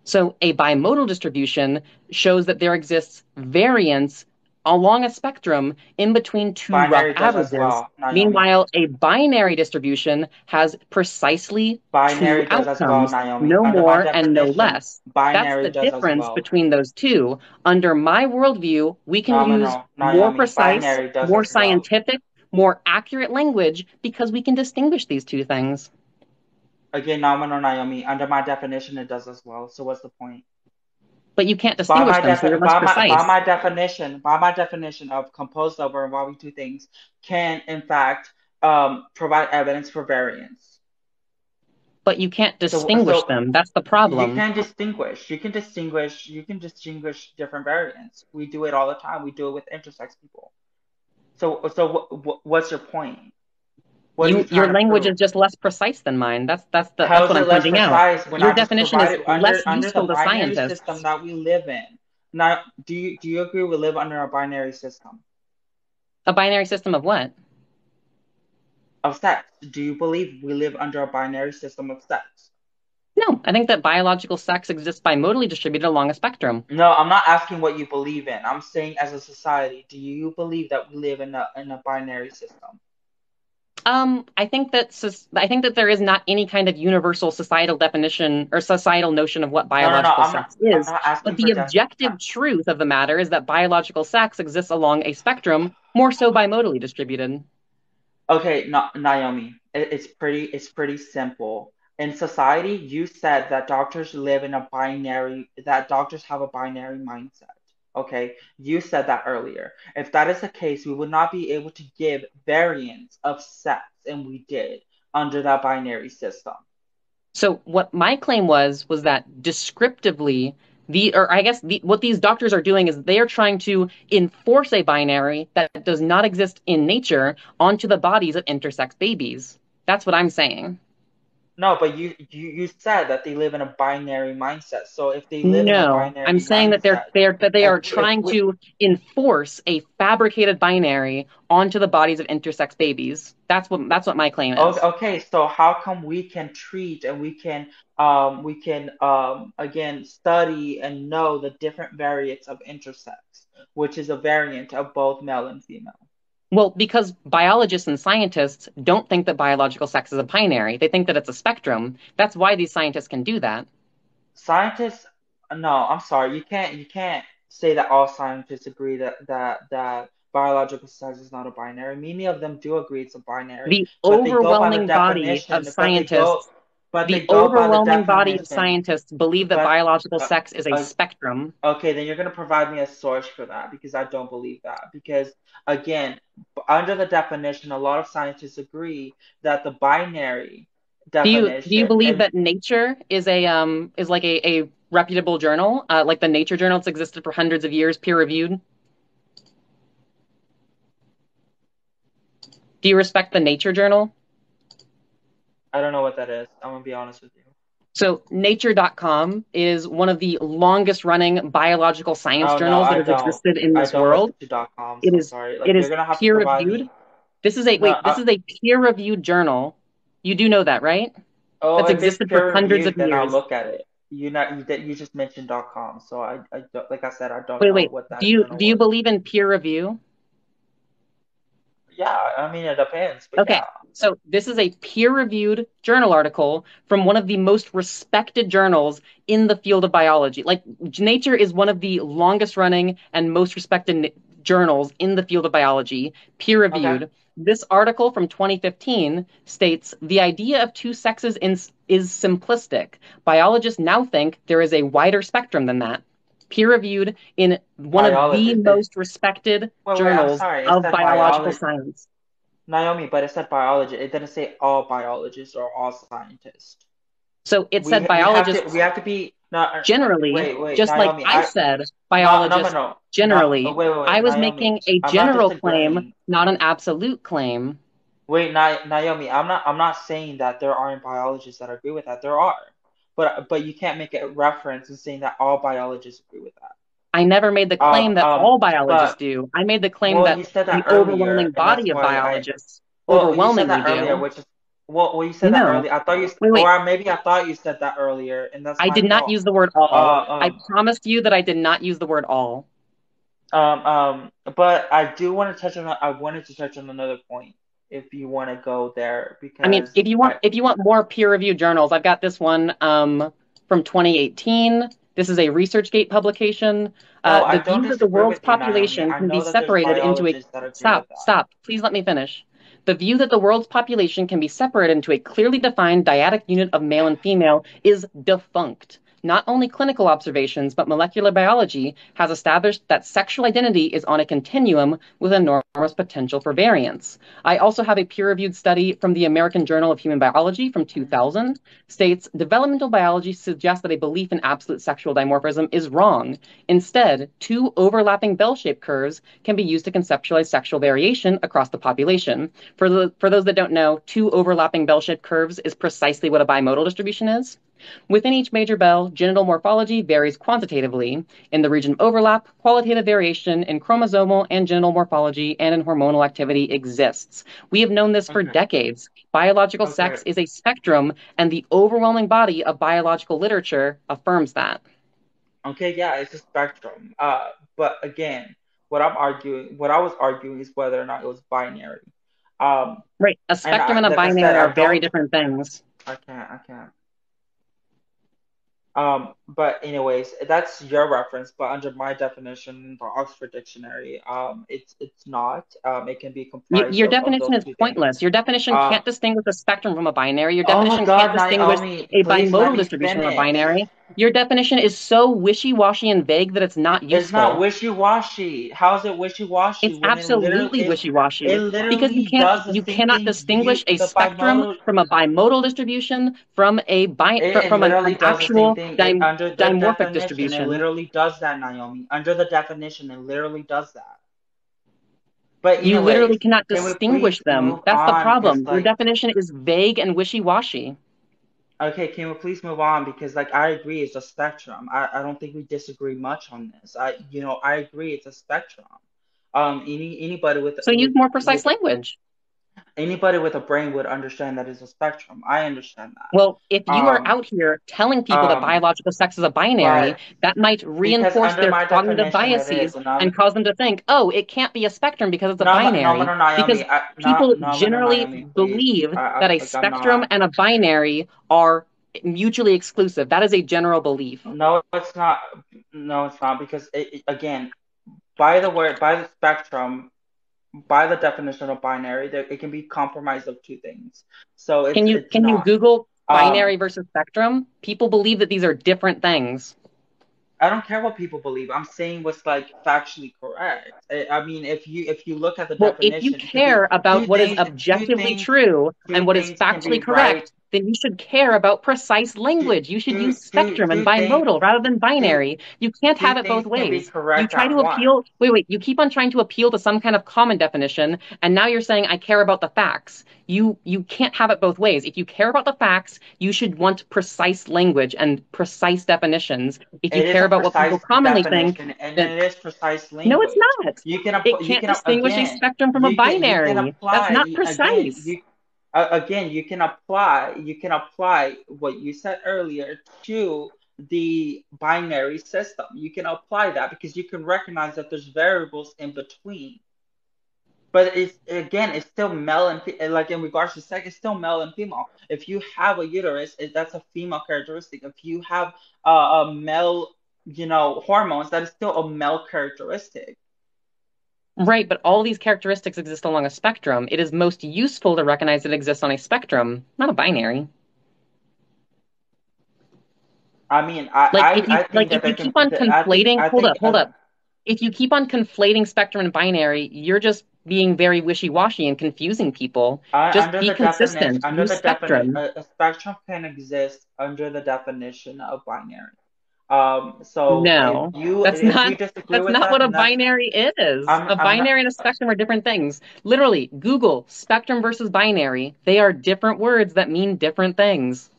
So a bimodal distribution shows that there exists variance along a spectrum in between two rough Binary does as averages. well, Naomi. Meanwhile, a binary distribution has precisely two Binary does as well, outcomes, Naomi. no Under my more and no definition, less. That's binary the does as difference well. between those two. Under my worldview, we can use Nominal, more Naomi. precise, Binary does more as well. scientific, more accurate language because we can distinguish these two things. Again, nominal, Naomi. Under my definition, it does as well. So what's the point? But you can't distinguish them, so you're less precise. By my definition of composed over involving two things, can in fact provide evidence for variance. But you can't distinguish So them. That's the you problem. can distinguish. You can distinguish different variants. We do it all the time. We do it with intersex people. What's your point? What are you Your trying to language prove? is just less precise than mine. How That's is what I'm it less pointing out. precise when Your I just definition is provided less under the useful to binary system scientists. that we live in? Now, do you agree we live under a binary system A binary system of what? of sex? Do you believe we live under a binary system of sex? No, I think that biological sex exists bimodally distributed along a spectrum. No, I'm not asking what you believe in. I'm saying as a society, do you believe that we live in a binary system? I think that there is not any kind of universal societal definition or societal notion of what No. biological sex I'm is. not But asking the for death. objective truth of the matter is that biological sex exists along a spectrum, more so bimodally distributed. Okay, Naomi, it's pretty simple. In society, you said that doctors live in a binary, that doctors have a binary mindset. Okay, you said that earlier. If that is the case, we would not be able to give variants of sex, and we did under that binary system. So what my claim was that descriptively or I guess what these doctors are doing is they are trying to enforce a binary that does not exist in nature onto the bodies of intersex babies. That's what I'm saying. No, but you said that they live in a binary mindset. So if they live in a No, I'm binary saying that mindset, they are if trying we, to enforce a fabricated binary onto the bodies of intersex babies. That's what my claim Okay, is. okay, so how come we can treat and we can again study and know the different variants of intersex, which is a variant of both male and female. Well, because biologists and scientists don't think that biological sex is a binary. They think that it's a spectrum. That's why these scientists can do that. Scientists, no, I'm sorry, you can't say that all scientists agree that biological sex is not a binary. Many of them do agree it's a binary, The but they go by the overwhelming body of definition, scientists but The they go by the overwhelming body of definition. scientists believe that But biological uh, sex is a uh, spectrum. okay, then you're going to provide me a source for that because I don't believe that. Because again, under the definition, a lot of scientists agree that the binary Do you definition, believe and that Nature is like a reputable journal, like the Nature journal? It's existed for hundreds of years, peer reviewed. Do you respect the Nature journal? I don't know what that is. I'm gonna be honest with you. So nature.com is one of the longest running biological science Oh no, journals that I has don't. existed in I this don't listen world. to .coms. It I'm is sorry. Like it you're is gonna have to peer provide reviewed. me. No. This is a peer reviewed journal. You do know that, right? Oh, That's if it's existed for peer hundreds of reviewed, then I'll years. look at it. You just mentioned .com, so I don't, like I said, I don't Wait, know wait. what Do that you journal do you was. believe in peer review? Yeah, I mean it depends, but Okay, yeah. so this is a peer-reviewed journal article from one of the most respected journals in the field of biology. Like Nature is one of the longest running and most respected journals in the field of biology, Okay. peer-reviewed. This article from 2015 states the idea of two sexes is simplistic. Biologists now think there is a wider spectrum than that. Peer-reviewed in one of the Biology. most respected Wait, I'm journals sorry. It of said biological biology. science. Naomi, but it said biology. It didn't say all biologists or all scientists. So it said We biologists have to be not generally, wait, just like Naomi. I I said, no no no biologists no no generally. I wait, was Naomi. making a I'm not general claim, disagreeing. not an absolute claim. Wait, Naomi, I'm not saying that there aren't biologists that agree with that. There are. But you can't make a reference and saying that all biologists agree with that. I never made the claim that all biologists But do. I made the claim well, that you said that the earlier, overwhelming and that's body of why I biologists well, you said that overwhelmingly earlier, do. which is you said that No, earlier. I thought you wait, wait. or maybe I thought you said that earlier, and that's I my did not fault. use the word all. Uh, I um, promised you that I did not use the word all. but I do want to touch on. I wanted to touch on another point if you want to go there I mean, because I if you want more peer-reviewed journals, I've got this one from 2018. This is a ResearchGate publication. no, I The don't view that the disagree world's with you, Naomi. population I can be know that there's separated into a biologists that agree with that. stop. Please let me finish. The view that the world's population can be separated into a clearly defined dyadic unit of male and female is defunct. Not only clinical observations, but molecular biology has established that sexual identity is on a continuum with enormous potential for variance. I also have a peer-reviewed study from the American Journal of Human Biology from Mhm. 2000 states developmental biology suggests that a belief in absolute sexual dimorphism is wrong. Instead, two overlapping bell-shaped curves can be used to conceptualize sexual variation across the population. For those that don't know, two overlapping bell-shaped curves is precisely what a bimodal distribution is. Within each major bell, genital morphology varies quantitatively. In the region of overlap, qualitative variation in chromosomal and genital morphology and in hormonal activity exists. We have known this for Okay. decades. Biological Okay. sex is a spectrum, and the overwhelming body of biological literature affirms that. Okay, yeah, it's a spectrum. But again, what I was arguing is whether or not it was binary. Um, Right. A and spectrum and a like I said, binary are very different things. I can't. But anyways, that's your reference, but under my definition, the Oxford Dictionary, it's not. It can be comprised Your of definition those is two things. pointless. Your definition Uh, can't distinguish a spectrum from a binary. Your oh my definition can't God, distinguish Naomi, a please let bimodal me distribution from a finish. binary. Your definition is so wishy-washy and vague that it's not It's not useful. wishy-washy. How is it wishy-washy It's when absolutely it wishy-washy because literally does the you same cannot thing distinguish a the spectrum bimodal. from a bimodal distribution from It an literally does the same actual thing. It under the dimorphic definition, it distribution. literally does that, Naomi. Under the definition, it literally does that. But You literally anyways, cannot can we distinguish please them. move That's the on? Because problem. Your like, definition is vague and wishy-washy. okay, can we please move on? Because like, I agree, it's a spectrum. I don't think we disagree much on this. I agree, it's a spectrum. Anybody So use more precise with language. anybody with a brain would understand that it's a spectrum. I understand Well, if that. you are out here telling people that Um, biological sex is a binary, but that might because reinforce under their my cognitive definition, it is, biases and and cause them to think, oh, it can't be a spectrum because it's a binary. No, Naomi, Because people generally Naomi, please. believe that a Like I'm spectrum not. and a binary are mutually exclusive. That is a general belief. No, it's not. No, it's not because again, by the spectrum, by the definition of binary, it can be compromised of two things. So Can it's you not. Google? Um, Binary versus spectrum, people believe that these are different things. I don't care what people believe. I'm saying what's like factually correct. I mean, if you look at the Well, if you definition, because care two about what is things two objectively things true two and what is things can be factually right. correct, then you should care about precise Two language. You should two use two spectrum and two things bimodal rather than two binary. You can't two have it things both can be ways. You correct try at to once. appeal, wait, you keep on trying to appeal to some kind of common definition, and now you're saying I care about the facts. You can't have it both ways. If you care about the facts, you should want precise language and precise definitions. If you It is care a about what people precise commonly think, definition, and then it is precise no, it's language. not. You can It you can't can distinguish a again spectrum from a you can binary. That's apply not again precise. you can apply what you said earlier to the binary system. You can apply that because you can recognize that there's variables in between. But it's still male and like in regards to sex, it's still male and female. If you have a uterus, that's a female characteristic. If you have a male, hormones, that is still a male characteristic. Right, but all these characteristics exist along a spectrum. It is most useful to recognize it exists on a spectrum, not a binary. I mean, I think If that you they keep can. on I conflating, think hold up. If you keep on conflating spectrum and binary, you're just being very wishy-washy and confusing people. Just under be the definition consistent. Use spectrum. a spectrum can exist under the definition of binary. So No, if you disagree that's with not that, what a then that's binary is. A I'm not. binary and a spectrum are different things. Literally, Google spectrum versus binary. They are different words that mean different things.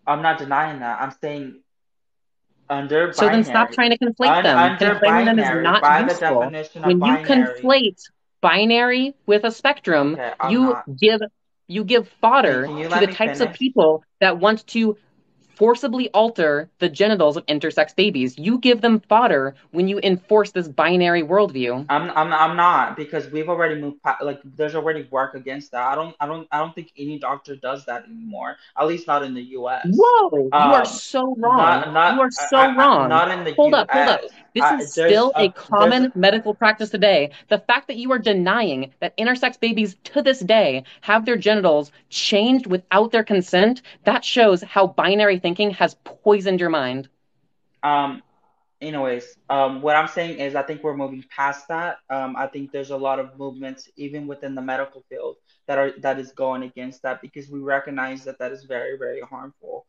I'm not denying that. I'm saying under So then stop binary, trying to conflate them. under Conflating them is binary, not by the useful. definition of When you binary. conflate binary with a spectrum, Okay, I'm not. you give fodder Can you to let the me types of finish? people that want to forcibly alter the genitals of intersex babies. You give them fodder when you enforce this binary worldview. I'm not, because we've already moved past, like there's already work against that. I don't think any doctor does that anymore. At least not in the U.S. Whoa, you are so wrong. You are so wrong. Not in the Hold up. U.S. This is still a common medical practice today. The fact that you are denying that intersex babies to this day have their genitals changed without their consent, that shows how binary thinking has poisoned your mind. um Anyways, what I'm saying is I think we're moving past that. I think there's a lot of movements even within the medical field that is going against that because we recognize that that is very, very harmful.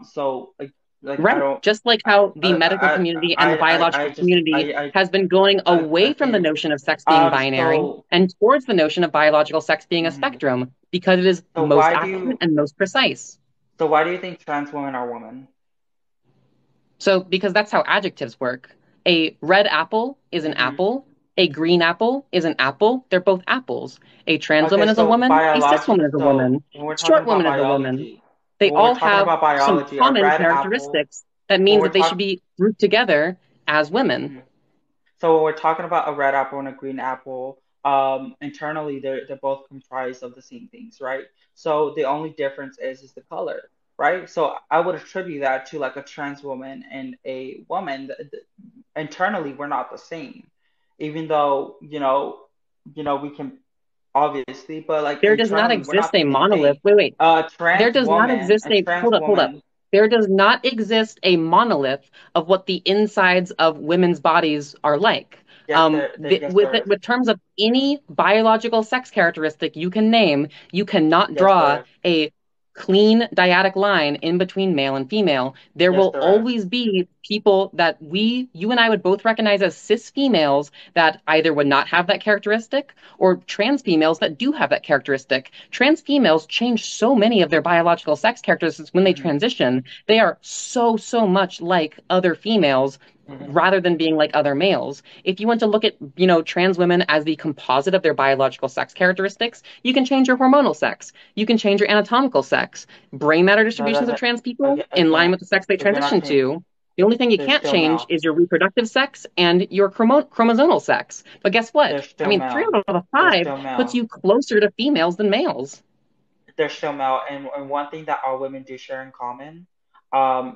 So like I Right. don't Just like how the medical community and the biological community has been going away from the okay. notion of sex being binary So and towards the notion of biological sex being a mhm. spectrum because it is So most accurate and most precise. why do you think trans women are women? So, because that's how adjectives work. A red apple is an Hmm. apple. A green apple is an apple. They're both apples. A trans Okay, woman is a so woman. A cis woman is a so woman. when we're talking Short about woman is a woman. biology, They all have some a common red apple, characteristics that when means we're that they should talking be grouped together as women. So when we're talking about a red apple and a green apple, internally they're both comprised of the same things, right? So the only difference is the color, right? So I would attribute that to like a trans woman and a woman. Internally, we're not the same, even though we can obviously, but like There does not internally, we're exist not the a same monolith. thing. Wait. There Trans does not woman, exist a a, trans hold up. woman, There does not exist a monolith of what the insides of women's bodies are like. yes, there is. With terms of any biological sex characteristic you can name, you cannot Yes, draw there is. a clean dyadic line in between male and female. There Yes, will there is. always be people that you and I would both recognize as cis females that either would not have that characteristic or trans females that do have that characteristic. Trans females change so many of their biological sex characteristics when they Hmm. transition. They are so much like other females Hmm. rather than being like other males. If you want to look at, trans women as the composite of their biological sex characteristics, you can change your hormonal sex. You can change your anatomical sex. Brain matter That distributions of doesn't. trans people in line Again, with the sex they if you're not transition changed, to. The only thing you they're can't still change male. is your reproductive sex and your chromosomal sex. But guess They're what? I still mean, three male. out of the They're five still puts male. you closer to females than males. They're still male. And one thing that all women do share in common,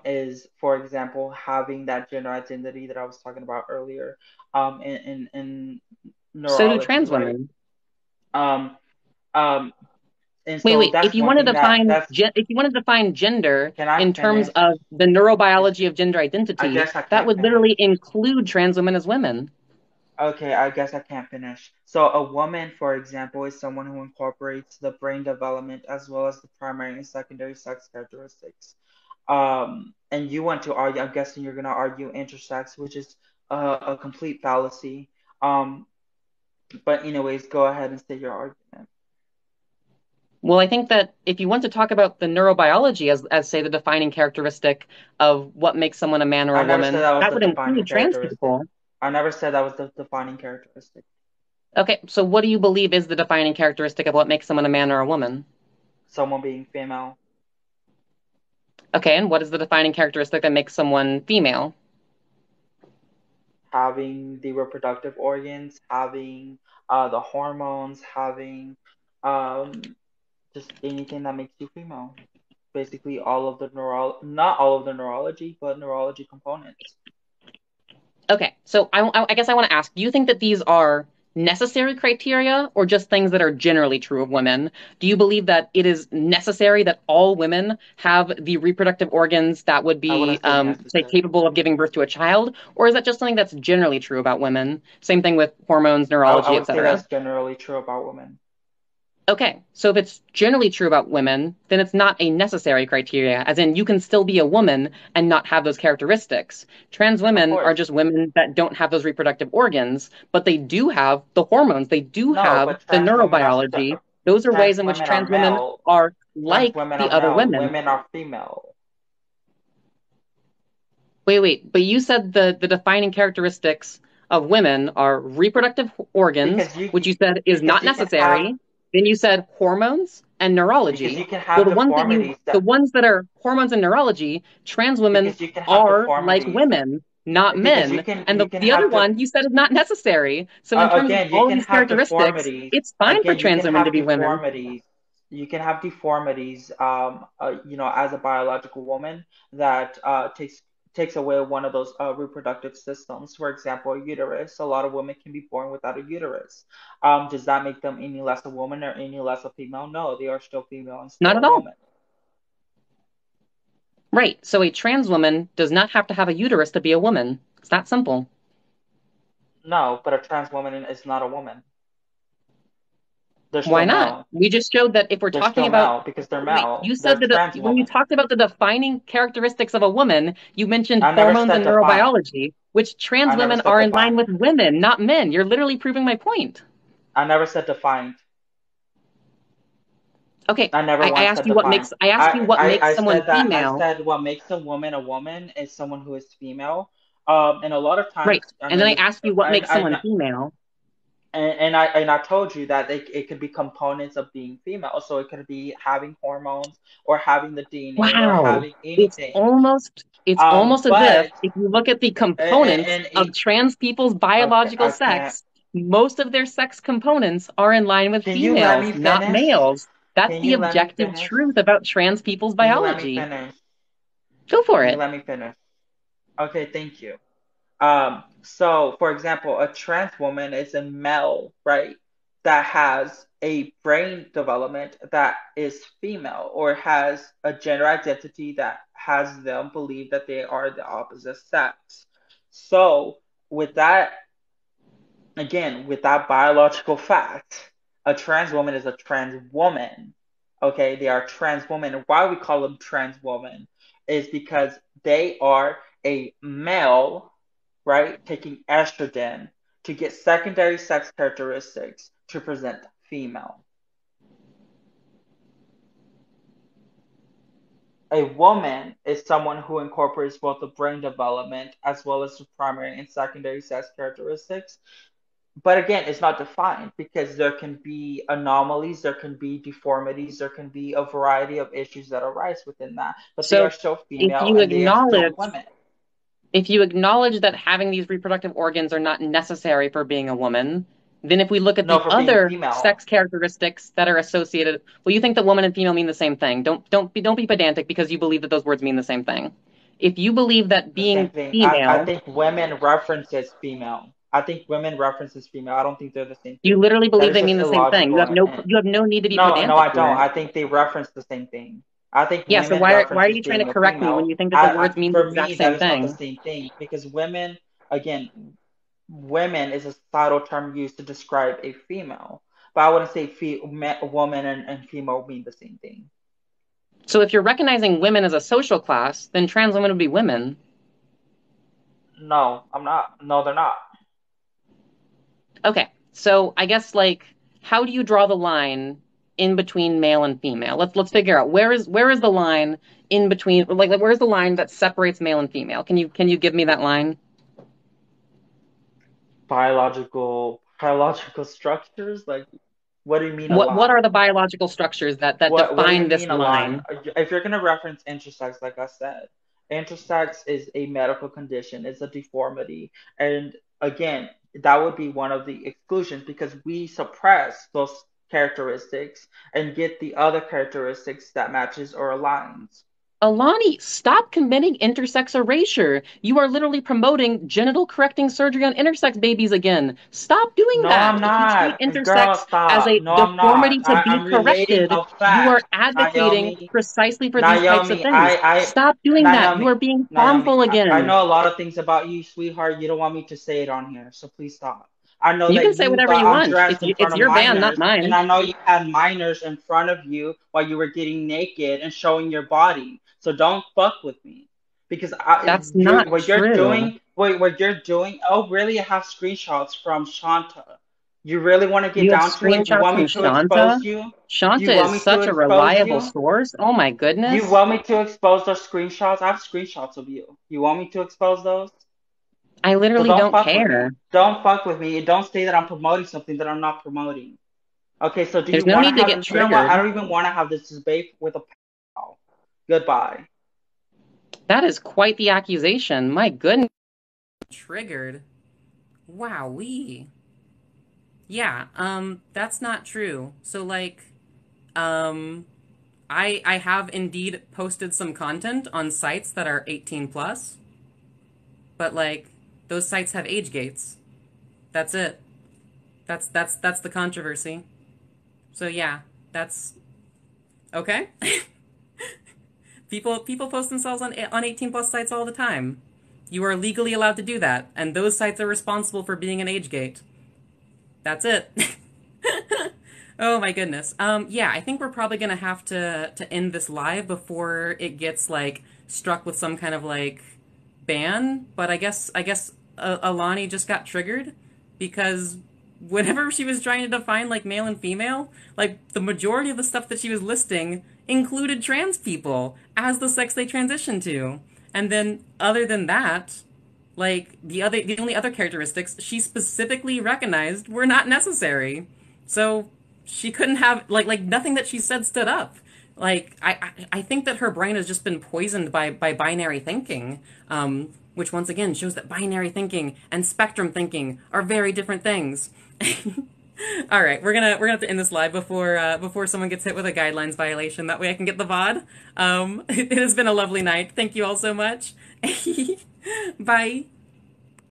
is, for example, having that gender identity that I was talking about earlier, in So do neurology, trans right? women. Um, um, And Wait, so wait. that's one thing that's If you want to define gender can I in terms finish? of the Is neurobiology of gender I identity, guess I that can't would finish. literally include trans women as women. Okay, I guess I can't finish. So a woman, for example, is someone who incorporates the brain development as well as the primary and secondary sex characteristics. And you want to argue, I'm guessing you're going to argue intersex, which is a complete fallacy. Um, but anyways, go ahead and state your argument. Well, I think that if you want to talk about the neurobiology as say the defining characteristic of what makes someone a man or I a never said woman, that was that the would defining include trans characteristic. people. I never said that was the defining characteristic. Okay, so what do you believe is the defining characteristic of what makes someone a man or a woman? Someone being female, Okay, and what is the defining characteristic that makes someone female? having the reproductive organs, having the hormones, having um, just anything that makes you female. Basically, all of the not all of the neurology, but neurology components. Okay, so I guess I want to ask, do you think that these are necessary criteria or just things that are generally true of women? Do you believe that it is necessary that all women have the reproductive organs that would I be, wouldn't say say, necessary. capable of giving birth to a child? Or is that just something that's generally true about women? Same thing with hormones, I neurology, would say etc. that's generally true about women. Okay, so if it's generally true about women, then it's not a necessary criteria, as in you can still be a woman and not have those characteristics. Trans Of women are course. just women that don't have those reproductive organs, but they do have the hormones, they do No, have but the neurobiology. Those are ways trans in which women are trans women male. are Trans like women the are other male. women. Women are female. Wait, wait, but you said the defining characteristics of women are reproductive organs, Because you which you said is because not you can have necessary. Then you said hormones and because neurology. you can Well, have deformities the that ones that are hormones and neurology, trans women because you can have are like deformities women, not because men. And you can the other have one you said is not necessary. So in terms of again, you all of can these have characteristics, deformities. it's fine for Again, you trans can women to have be women. deformities. You can have deformities, as a biological woman that takes away one of those reproductive systems. For example, a uterus. A lot of women can be born without a uterus. Does that make them any less a woman or any less a female? No, they are still female and Not still a at all. woman. Right. So a trans woman does not have to have a uterus to be a woman. It's that simple. No, but a trans woman is not a woman. They're Why still not? male. We just showed that if we're They're talking still about, male because they're wait, male. you They're said that trans when you women. talked about the defining characteristics of a woman, you mentioned I never hormones said and define. neurobiology, which trans I never women said are in line define. with women, not men. You're literally proving my point. I never said defined. Okay, I never I once asked said you what defined. makes I asked you what makes I someone said that I female, said what makes a woman is someone who is female. And a lot of right? times, I And then mean, I asked you what makes someone female. and I told you that it could be components of being female. So it could be having hormones or having the DNA or Wow. having anything. It's almost as if But if you look at the components and of it, trans people's okay, biological I can't. sex, most of their sex components are in line with Can you let me females, not finish? males. That's Can the you let me objective finish? truth about trans people's Can you let me biology. finish? Go for Can you it. let me finish? Okay, thank you. So for example, a trans woman is a male, right? That has a brain development that is female or has a gender identity that has them believe that they are the opposite sex. So with that, again, with that biological fact, a trans woman is a trans woman. Okay, they are trans women. And why we call them trans women is because they are a male, right, taking estrogen to get secondary sex characteristics to present female. A woman is someone who incorporates both the brain development as well as the primary and secondary sex characteristics. But again, it's not defined because there can be anomalies, there can be deformities, there can be a variety of issues that arise within that. But they are So still if female you and they are still acknowledge women. if you acknowledge that having these reproductive organs are not necessary for being a woman, then if we look at No, the for being other female, sex characteristics that are associated, well, you think that woman and female mean the same thing. Don't be pedantic because you believe that those words mean the same thing. If you believe that the same being thing. I female, think women references female. I think women references female. I don't think they're the same You thing. literally That believe is they just mean the same thing. illogical and You have no need to be no, no, pedantic I don't. here. I think they reference the same thing. I think Yeah, so women why are references you trying to being a correct me when female. you think that the words mean the For exact me, that same is not the thing? same thing because women, again, women is a societal term used to describe a female. But I wouldn't say woman and female mean the same thing. So if you're recognizing women as a social class, then trans women would be women. No, I'm not. No, they're not. Okay, so I guess like how do you draw the line in between male and female? Let's figure out where is the line in between like where's the line that separates male and female? Can you give me that line? Biological structures. Like, what do you mean a What line? are the biological structures that What do you define this mean a line? line? If you're gonna reference intersex, like I said, intersex is a medical condition, it's a deformity. And again, that would be one of the exclusions because we suppress those characteristics and get the other characteristics that matches or aligns. Alani, stop committing intersex erasure. You are literally promoting genital correcting surgery on intersex babies again. Stop doing No, that. I'm If you treat not. Girl, intersex as stop. a No, I'm not. deformity to be I'm relating corrected, a you are fact. advocating Naomi, precisely for these types of Naomi, things. Stop doing that. You Naomi, are being Naomi, harmful I again. know a lot of things about you, sweetheart. You don't want me to say it on here, so please stop. I know You can that say you whatever got you want. undressed in It's front of your van, not minors, and mine. I know you had minors in front of you while you were getting naked and showing your body. So don't fuck with me. Because That's not what you're true. doing, what you're doing, oh, really? I have screenshots from Shanta. You really want to get You have down to it? You screenshots want from me to Shanta. expose you? Shanta You want is me to such a expose reliable you? source. Oh my You goodness. want me to expose those screenshots? I have screenshots of you. You want me to expose those? I So literally don't don't fuck with me. care. Don't fuck with me. And don't say that I'm promoting something that I'm not promoting. Okay, so do There's you no want to need to have get this? You know what? triggered. I don't even want to have this debate with a pal. Goodbye. That is quite the accusation. My goodness. Triggered. Wowee. Yeah, that's not true. So like, um, I have indeed posted some content on sites that are 18 plus, but like those sites have age gates. That's it. That's the controversy. So yeah, that's okay. People post themselves on 18 plus sites all the time. You are legally allowed to do that, and those sites are responsible for being an age gate. That's it. Oh my goodness. Yeah, I think we're probably gonna have to end this live before it gets like struck with some kind of like ban. But I guess Alani just got triggered because whenever she was trying to define like male and female, like the majority of the stuff that she was listing included trans people as the sex they transition to. And then other than that, like the only other characteristics she specifically recognized were not necessary. So she couldn't have like nothing that she said stood up. Like I think that her brain has just been poisoned by binary thinking, which once again shows that binary thinking and spectrum thinking are very different things. All right, we're gonna have to end this live before someone gets hit with a guidelines violation. That way I can get the VOD. It has been a lovely night. Thank you all so much. Bye.